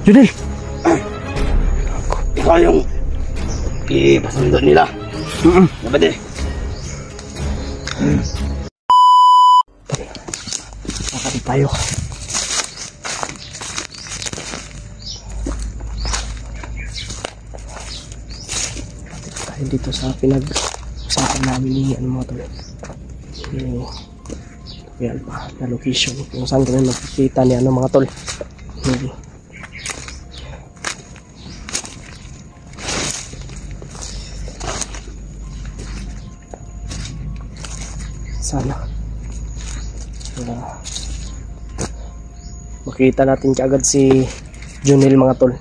Junel! Ikaw yung ipasundo nila. Nabade. Nakati tayo. Tayo dito sa pinag-usapan namin ni ano mga tol. Yan pa na location kung saan kami magkikita ni ano mga tol. Sana makita natin kaagad si Junel mga tol.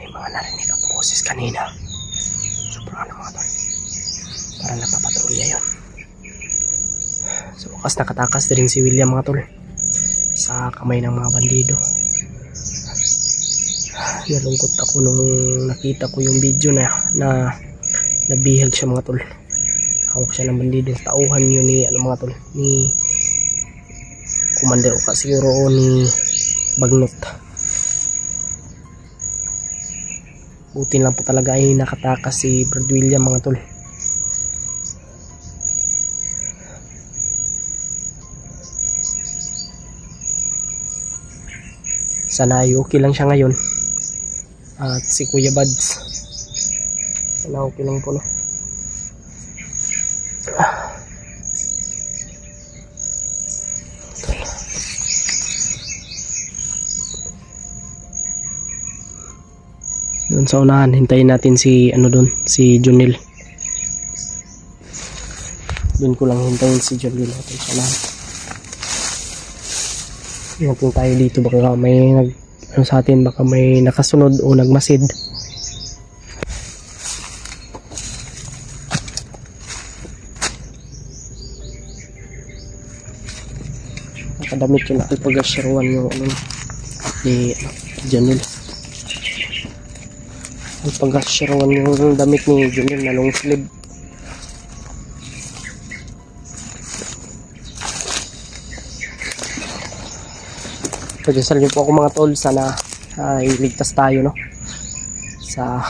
Mga narinig ang boses kanina. Sobrang ano mga tol. Parang napapatrolya yun. Sa wakas nakatakas din si William mga tol. Sa kamay ng mga bandido. Nalungkot ako nung nakita ko yung video na nabihag siya mga tol. Hawak siya ng bandido. Tauhan yun ni ano mga tol. Ni Commander o siguro o ni Bagnot. Buti lang po talaga ay nakatakas si Brad William mga tol. Sana ay okay lang siya ngayon. At si Kuya Buds. Sana okay lang po no. Doon sa unahan, hintayin natin si ano doon, si Junel. Doon ko lang hintayin si Junel natin sa unahan. Hintayin tayo dito, baka may ano sa atin, baka may nakasunod o nagmasid. Nakadamit yun ako pag-asyaruan yung ano ni Junel. Ang pag-asyaruan yung damit ni Junel na long sleeve. Pagdasal niyo po ako mga tol, sana iligtas tayo no sa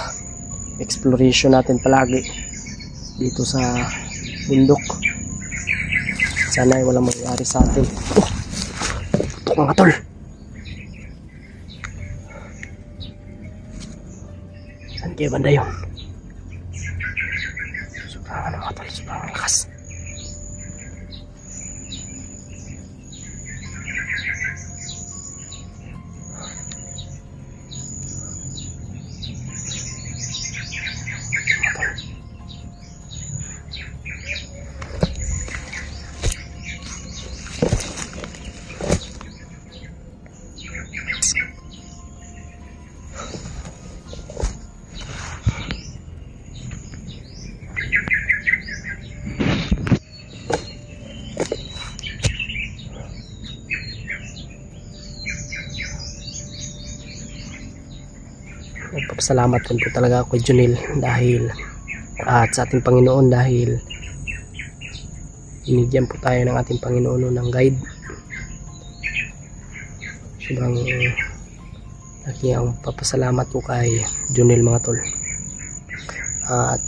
exploration natin palagi dito sa bundok. Sana ay walang mangyari sa atin. Ito mga tol. Saan kaya banda yun? Sobrang ano mga tol, sobrang lakas. Nagpapasalamat po talaga ako kay Junel dahil at sa ating Panginoon dahil binigyan po tayo ng ating Panginoon ng guide. Sobrang laki ang papasalamat po kay Junel mga tol. At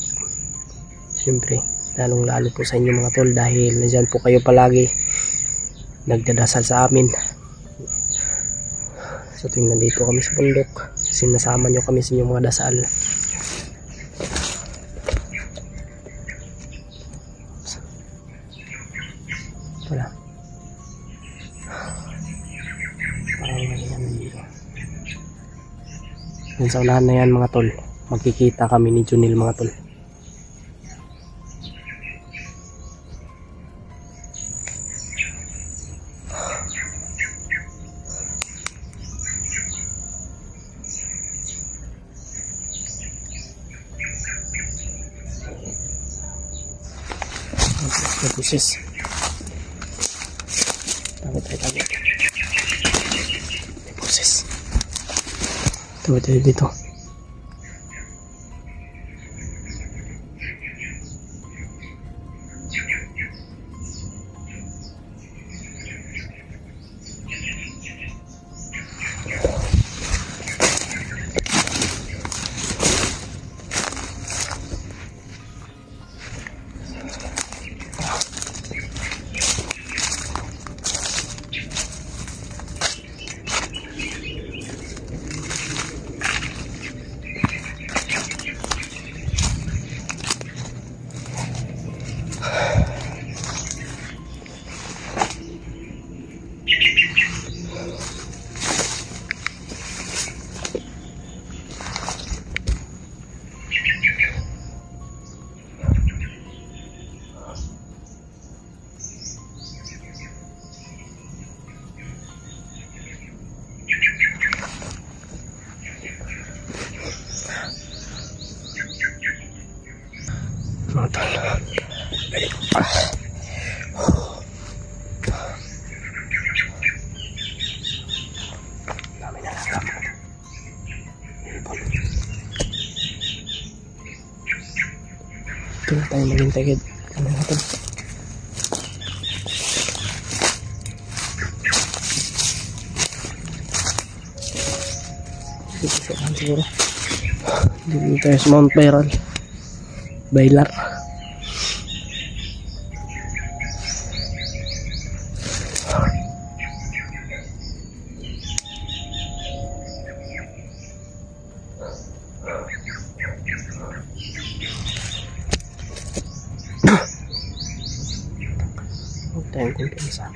siyempre lalong lalo po sa inyo mga tol dahil nandyan po kayo palagi nagdadasal sa amin. So tuwing nandito kami sa bundok, sinasama nyo kami sa inyong mga dasal. Wala. Parang ganyan dito. Yun sa unahan na yan mga tol, magkikita kami ni Junel mga tol. May busis. Tabi. May busis. Tabi dito. Ito na tayo maghintay kahit ano natin. Dito siya lang siguro. Dito tayo sa Mount Bailar. Tayong kumpiyansa.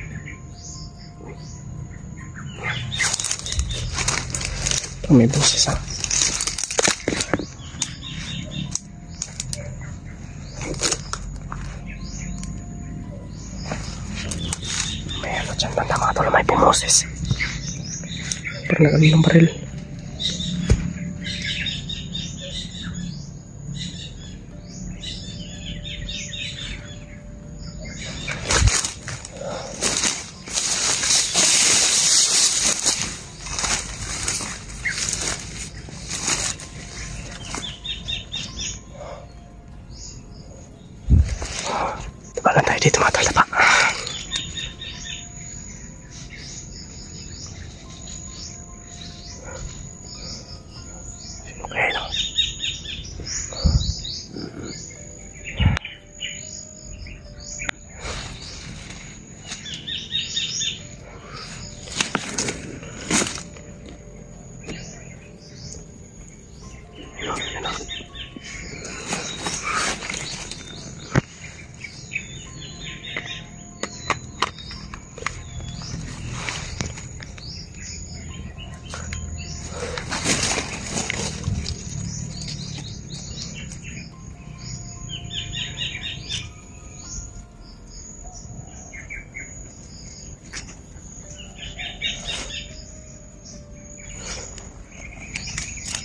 May boses ha. May ano dyan banda mga tol, may bumoses. Parang nagano ng baril. Wala tayo dito mga tol, pa. Okay, no?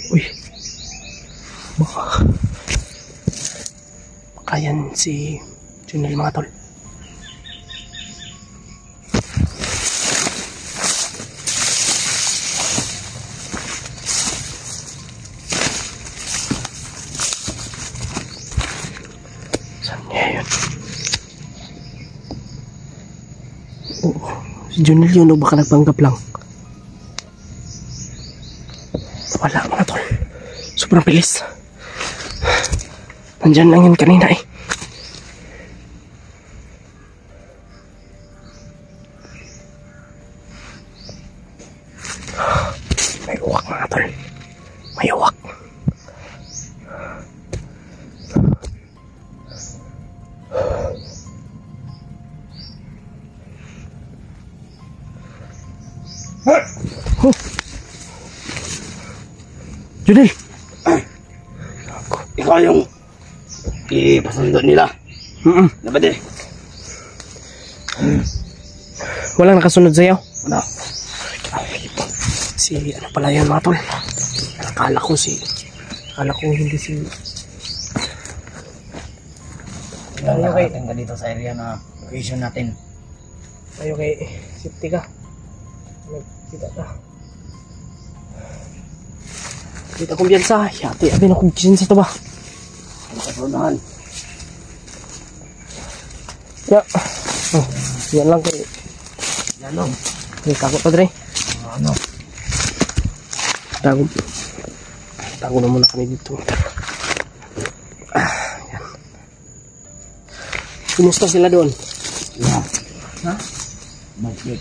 Uy, baka yan si Junel mga tol. Saan niya yun? Si Junel yun o baka nagpanggap lang. Wala mga tol. Sobrang bilis. Nandyan lang yun kanina eh. May uwak mga tol. May uwak. Oh. Junel! Ikaw yung ipasundo nila. Nabade. Walang nakasunod sa'yo? Wala. Si ano pala yun mga tol? Akala ko hindi si Hanggang nakarating ka dito sa area na location natin. Tayo kay safety ka. Kita ka. Kita kong biyansa. Yati, abin akong gisin sa taba. Ang kapunahan. Ya. Oh, yan lang kay. Yan o. May kakot pa dre. Ano? Tago na muna kami dito. Yan. Kumusta sila doon? Yeah. Ha? Bakit?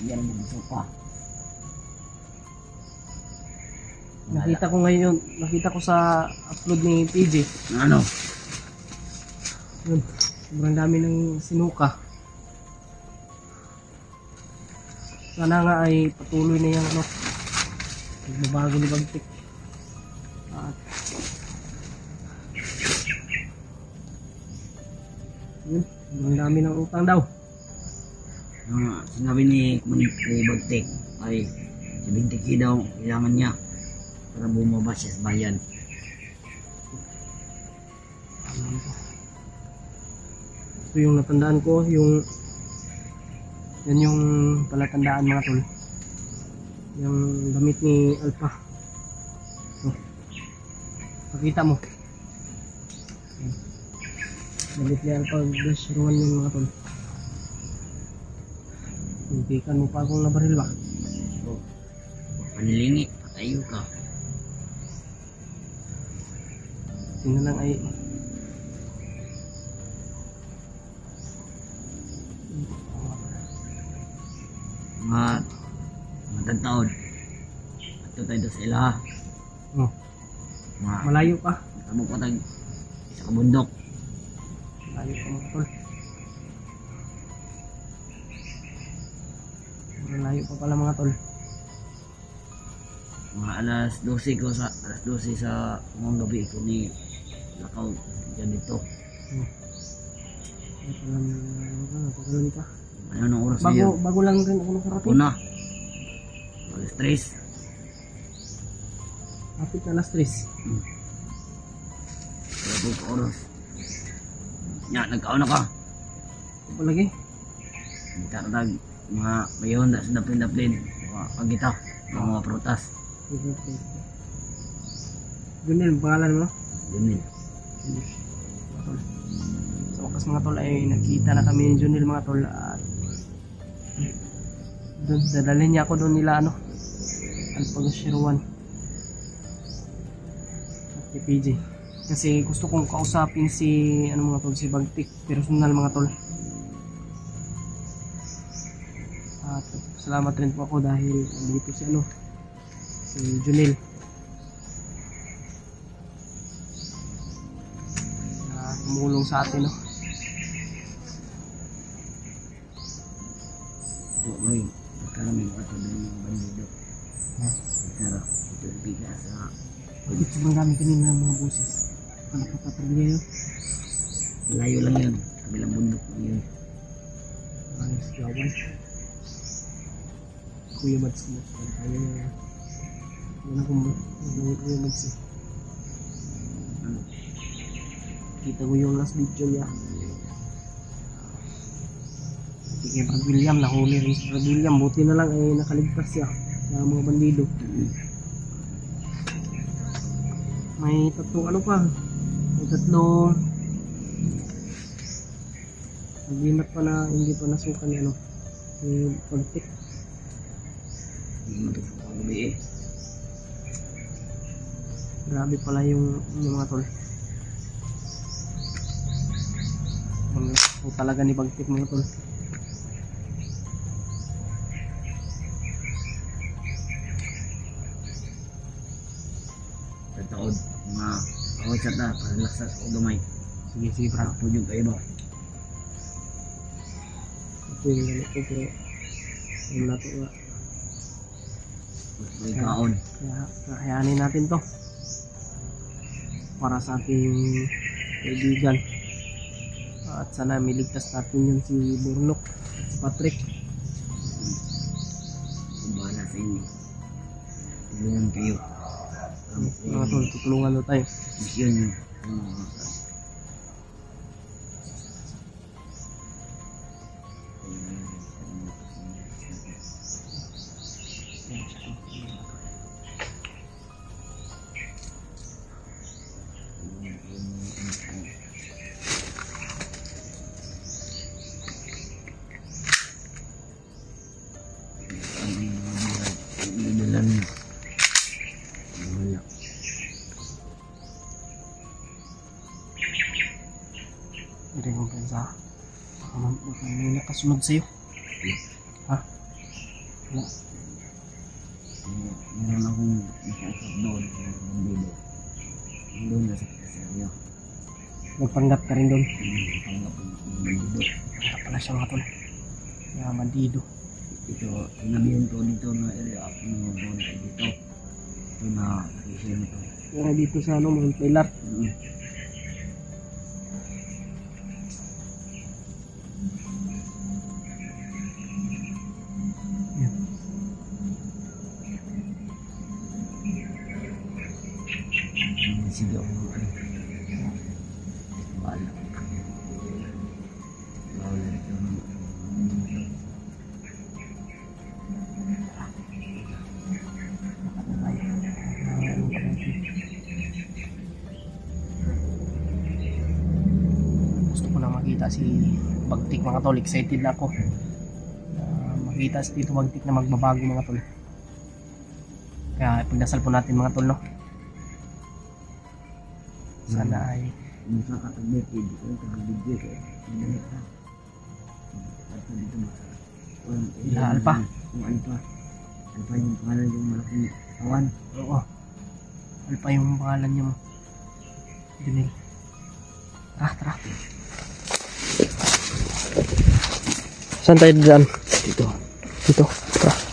Yan ang sopa. Nakita ko sa upload ni PJ. Ano? Yun, sobrang dami ng sinuka. Sana nga ay patuloy na yung magbabago ni Bagtik. At yun, sobrang dami ng utang daw. Sinabi ni Bagtik ay 70K daw kailangan niya para bumaba siya sa bayan. Ito yung natandaan ko, yan yung palatandaan mga tol. Yung damit ni Alpha. So, pakita mo. Damit ni Alpha dash ruan yung mga tol. Hintikan mo pa akong nabaril ba? So, panilingi, patayo ka. Tingnan lang ay mga taon. Ato tayo sa ila. oh, malayo pa. Tamo pa tayo sa kabundok. Malayo pa mga tol. Malayo pa pala mga tol. Mga alas 12 sa mga gabi ko ni Lakaw dyan dito. Pagkalan pa. Ano nang oras niya? Bago lang rin ako nakarating. Una. Alas 3. Kapit na alas 3. Wala po oras. Nya, nagkaon na ka. Ito pa lagi. Tardag mga mayon sa daplin-daplin. Pagita. Mga prutas. Junil, pangalan mo? Junil. Sa wakas mga tol ay nakita na kami ni Junil mga tol. At doon, dadalhin niya ako doon nila Alpagashirwan at kay PJ. Kasi gusto kong kausapin si mga tol, si Bagtik, personal mga tol. At salamat rin po ako dahil dito si si Junil na tumulong sa atin May magkaraming ato din mga bandido. Pero ito biga sa Bakit sobrang dami kanina ng mga boses? Nakapapagli yun. malayo lang yun. Kabilang bundok lang yun. Ayos gawan. Kuya Mads mo. Tayo na. Wala kong Kuya Mads eh. Kita ko yung last video niya. Kay Brad William, nahuli rin si Brad William. Buti na lang ay nakaligtas siya sa mga bandido. May tatlong naglimat pa na hindi pa nasukan ni si Bagtik. Hindi mo ito sa gabi eh. Grabe pala yung mga tol. O talaga ni Bagtik mga tol. Sa taon, mga kawasat na, paralaksa sa gamay. Sige Brad. Pujog kayo ba? Ito yung ganito pero yung nato nga. May kaon. Kaya kakayanin natin to para sa ating kaibigan. At sana miligtas natin yun si Burnok at si Patrick. Bahala sa inyo. Tulungan kayo. Mga tol, tutulungan na tayo. Misyon nyo. Sa baka may nakasunod sa'yo. Ha? Wala. Meron akong nakausap doon sa bandido. Doon na sa Seryo. Nagpanggap ka rin doon. Panggap ng bandido. Panggap pala siya mga tol. Kaya bandido. Ito, sinabihan ko dito na area ako nung doon ay dito. Ito na location ito. Kaya dito sa ano, mga pilar. Sige ako ano. Wala. Wala ito. Gusto ko lang makita si Bagtik mga tol. Excited na ako. Makita si Tito Bagtik na magbabago mga tol. Kaya pagdasal po natin mga tol, no? Sana ay Hindi ka kataglit. Hindi ka kataglit. Hindi ka. At dito mo. Ila Alpa. Kung Alpa. Alpa yung pangalan yung malaking awan. Oo. Alpa yung pangalan niya mo. Junel. Tara. Saan tayo dyan? Dito. Dito. Tara.